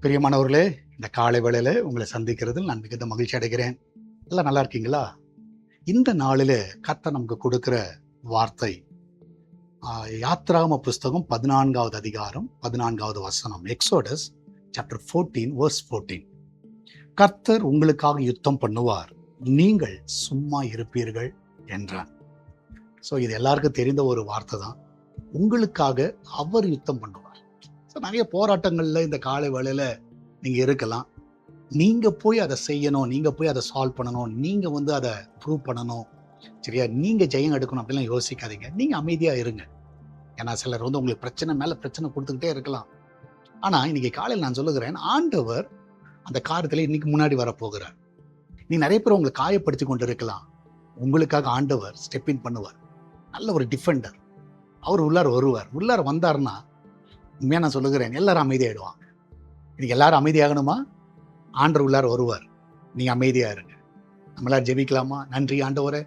பிரியமானவர்களே, இந்த காலை வேளையில உங்களை சந்திக்கிறதில் நான் மிகுந்த மகிழ்ச்சி அடைகிறேன். எல்லாம் நல்லா இருக்கீங்களா? இந்த நாளில கர்த்தர் நமக்கு கொடுக்கிற வார்த்தை யாத்ராகம புஸ்தகம் 14வது அதிகாரம் 14வது வசனம். Exodus chapter 14 verse 14. கர்த்தர் உங்களுக்காக யுத்தம் பண்ணுவார், நீங்கள் சும்மா இருப்பீர்கள் என்றான். ஸோ இது எல்லாருக்கும் தெரிந்த ஒரு வார்த்தை தான். உங்களுக்காக அவர் யுத்தம் பண்ணுவார். நிறைய போராட்டங்கள்ல இந்த காலை வேளையில நீங்க இருக்கலாம். நீங்க போய் அதை செய்யணும், நீங்க போய் அதை சால்வ் பண்ணணும், நீங்க அதை ப்ரூவ் பண்ணணும், சரியா, நீங்க ஜெயம் எடுக்கணும் அப்படிலாம் யோசிக்காதீங்க. நீங்க அமைதியா இருங்க. ஏன்னா சிலர் உங்களுக்கு பிரச்சனை மேல பிரச்சனை கொடுத்துக்கிட்டே இருக்கலாம். ஆனா இன்னைக்கு காலையில் நான் சொல்லுகிறேன், ஆண்டவர் அந்த காரியத்துல இன்னைக்கு முன்னாடி வரப்போகிறார். நீ நிறைய பேர் உங்களை காயப்படுத்தி கொண்டு இருக்கலாம். உங்களுக்காக ஆண்டவர் ஸ்டெப் இன் பண்ணுவார். நல்ல ஒரு டிஃபெண்டர். அவர் உள்ளார வந்தாருன்னா உண்மையா நான் சொல்லுகிறேன், எல்லாரும் அமைதியாயிடுவாங்க. இன்னைக்கு எல்லாரும் அமைதியாகணுமா? ஆண்டவர் உள்ளார வருவார். நீங்க அமைதியா இருங்க. நம்மளாம் ஜெபிக்கலாமா? நன்றி ஆண்டவரே,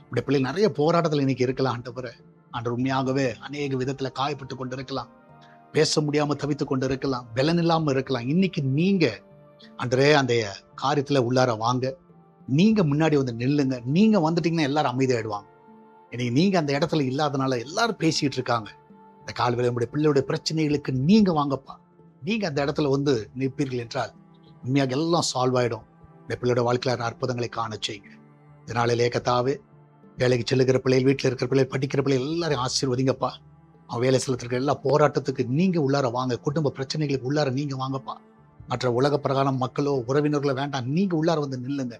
உடைய பிள்ளை நிறைய போராட்டத்தில் இன்னைக்கு இருக்கலாம். ஆண்டவர் உண்மையாகவே அநேக விதத்துல காயப்பட்டு கொண்டு இருக்கலாம், பேச முடியாம தவித்து கொண்டு இருக்கலாம், பலன் இல்லாம இருக்கலாம். இன்னைக்கு நீங்க ஆண்டவரே அந்த காரியத்துல உள்ளார வாங்க. நீங்க முன்னாடி நில்லுங்க. நீங்க வந்துட்டீங்கன்னா எல்லாரும் அமைதியாயிடுவாங்க. இன்னைக்கு நீங்க அந்த இடத்துல இல்லாதனால எல்லாரும் பேசிட்டு இருக்காங்க. இந்த கால்வேளை உங்களுடைய பிள்ளையுடைய பிரச்சனைகளுக்கு நீங்க வாங்கப்பா. நீங்க அந்த இடத்துல நிற்பீர்கள் என்றால் உண்மையாக எல்லாம் சால்வ் ஆயிடும். இந்த பிள்ளையோட வாழ்க்கையில அற்புதங்களை காண செய்யுங்க. இதனால கர்த்தாவே, வேலைக்கு செல்லுகிற பிள்ளைகள், வீட்டில் இருக்கிற பிள்ளைகள், படிக்கிற பிள்ளைகள் எல்லாரையும் ஆசீர்வதிங்கப்பா. அவன் வேலை செலுத்திருக்க எல்லா போராட்டத்துக்கு நீங்க உள்ளார வாங்க. குடும்ப பிரச்சனைகளுக்கு உள்ளார நீங்க வாங்கப்பா. மற்ற உலக பிரகாரம் மக்களோ உறவினர்களோ வேண்டாம், நீங்க உள்ளார நில்லுங்க.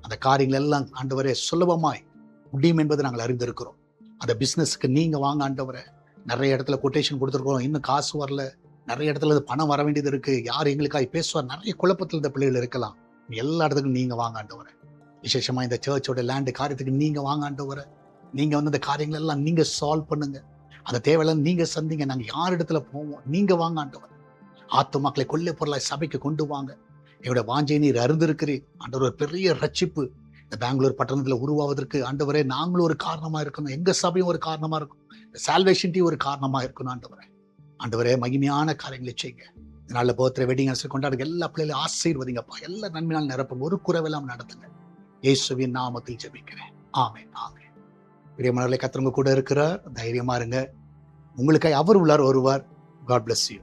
அந்த காரியங்கள் எல்லாம் ஆண்டவரே சுலபமாய் முடியும் என்பதை நாங்கள் அறிந்திருக்கிறோம். அந்த பிசினஸ்க்கு நீங்க வாங்க ஆண்டவரே. நிறைய இடத்துல கொட்டேஷன் கொடுத்துருக்கோம், இன்னும் காசு வரல. நிறைய இடத்துல பணம் வர வேண்டியது இருக்கு. யார் எங்களுக்காக பேசுவார்? நிறைய குழப்பத்தில் இந்த பிள்ளைகள் இருக்கலாம். எல்லா இடத்துக்கும் நீங்க வாங்க ஆண்டவரே. விசேஷமா இந்த சர்ச்சோட லேண்டு காரியத்துக்கு நீங்க வாங்க ஆண்டவரே. நீங்க அந்த காரியங்கள் எல்லாம் நீங்க சால்வ் பண்ணுங்க. அந்த தேவையெல்லாம் நீங்க சந்திங்க. நாங்க யார் இடத்துல போவோம்? நீங்க வாங்க ஆண்டவரே. ஆத்துமாக்களை கொள்ளை பொருளாய் சபைக்கு கொண்டு வாங்க. எங்களுடைய வாஞ்சை நீர் அறிந்திருக்கிறீர் ஆண்டவர். ஒரு பெரிய ரட்சிப்பு இந்த பெங்களூர் பட்டணத்துல உருவாவதற்கு ஆண்டவரே நாங்களும் ஒரு காரணமா இருக்கணும். எங்க சபையும் ஒரு காரணமா இருக்கும். சால்வேஷன் டீ ஒரு காரணமா இருக்கணும் ஆண்டவரே. ஆண்டவரே மகிமையான காரியங்களை செய்யுங்க. இதனால பர்த்டே, வெட்டிங் அனிவர்சரி கொண்டாடுங்க. எல்லா பிள்ளைகளையும் ஆசீர்வதிங்கப்பா. எல்லா நன்மையால் நிரப்பும். ஒரு குறைவெல்லாம் நடத்துங்க. இயேசுவின் நாமத்தில் ஜெபிக்கிறேன். ஆமென், ஆமென். பிரியமானவர்களே, கர்த்தர் உங்க கூட இருக்கிறார். தைரியமா இருங்க. உங்களுக்காக அவர் உள்ளார் வருவார். God bless you.